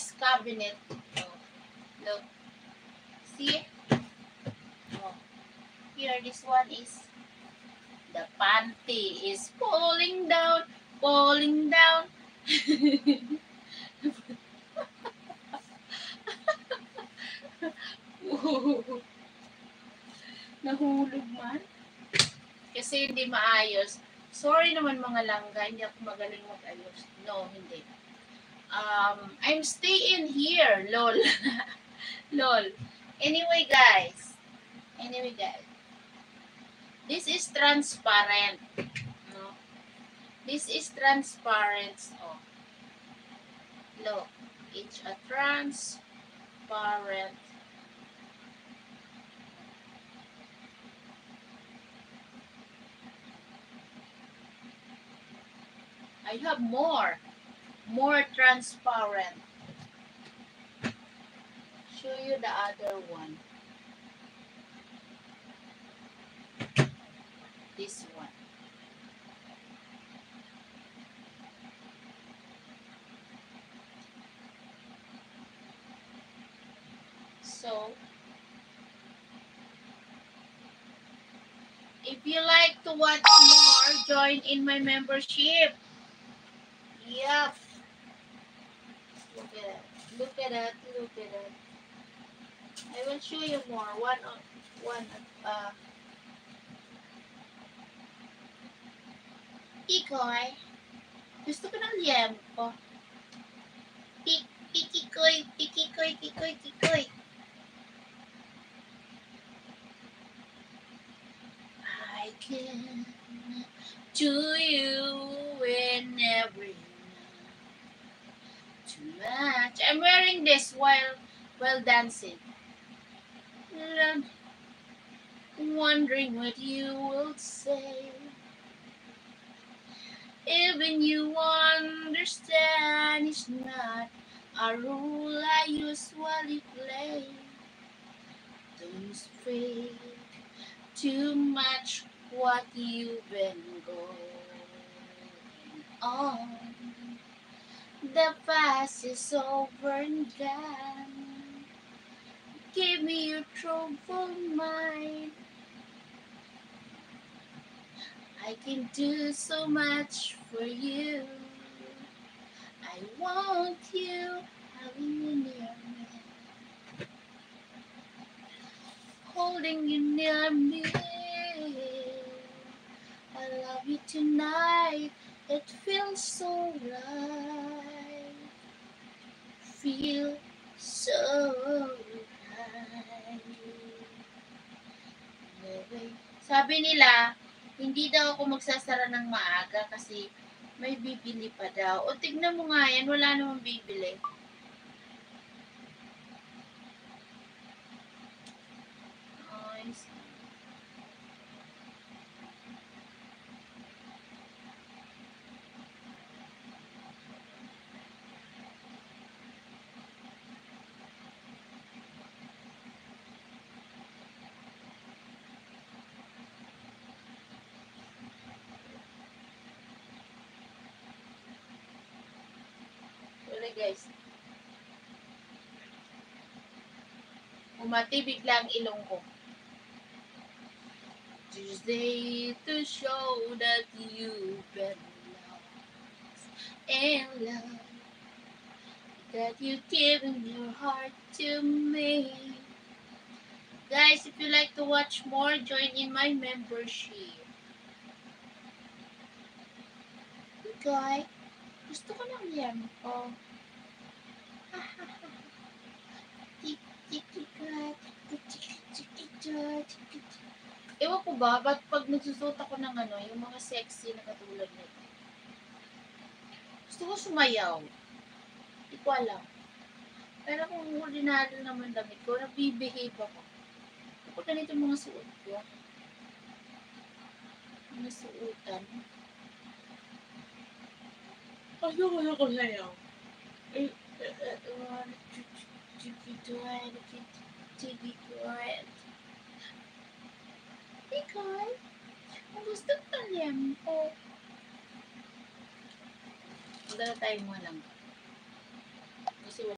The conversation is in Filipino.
this cabinet. Oh, look. See? Oh, here, this one is the panty is falling down, falling down. Nahulog man. Kasi hindi maayos. Sorry naman mga langga, hindi ako magaling mag-ayos. No, hindi. I'm staying here, lol. Lol. Anyway, guys. This is transparent. No? This is transparent. Oh. Look. It's a transparent. I have more transparent. Show you the other one. This one. So, if you like to watch more, join in my membership. Yep. Look at it. Look at it. Look at it. I will show you more. Ikoy. Gusto ko ng liempo. Tikikoy. I can do you whenever you know. Too much. I'm wearing this while dancing. Wondering what you will say. Even you understand it's not a rule I usually play. Don't speak too much what you've been going on. The past is over and gone. Give me your troubled mind. I can do so much for you. I want you having you near me, holding you near me. I love you tonight. It feels so right. Feel so right. Sabi nila, hindi daw ako magsasara ng maaga kasi may bibili pa daw. O tignan mo nga yan, wala namang bibili. Nice. Guys, umati bigla ang ilong ko. Tuesday to show that you've been lost and love, that you've given your heart to me. Guys, if you like to watch more, join in my membership. Okay, gusto ko ng liempo. Ewan ko ba, ba't pag nagsusot ako ng yung mga sexy na katulad nito, gusto ko sumayaw. Hindi ko alam. Pero kung ordinaryo naman damit ko, nabibehave ako. Ako ganito mga suot ko. Mga suotan. Ano ko sayaw? Ikaw, kung gusto ko ng liempo. Magdala tayo mga lang.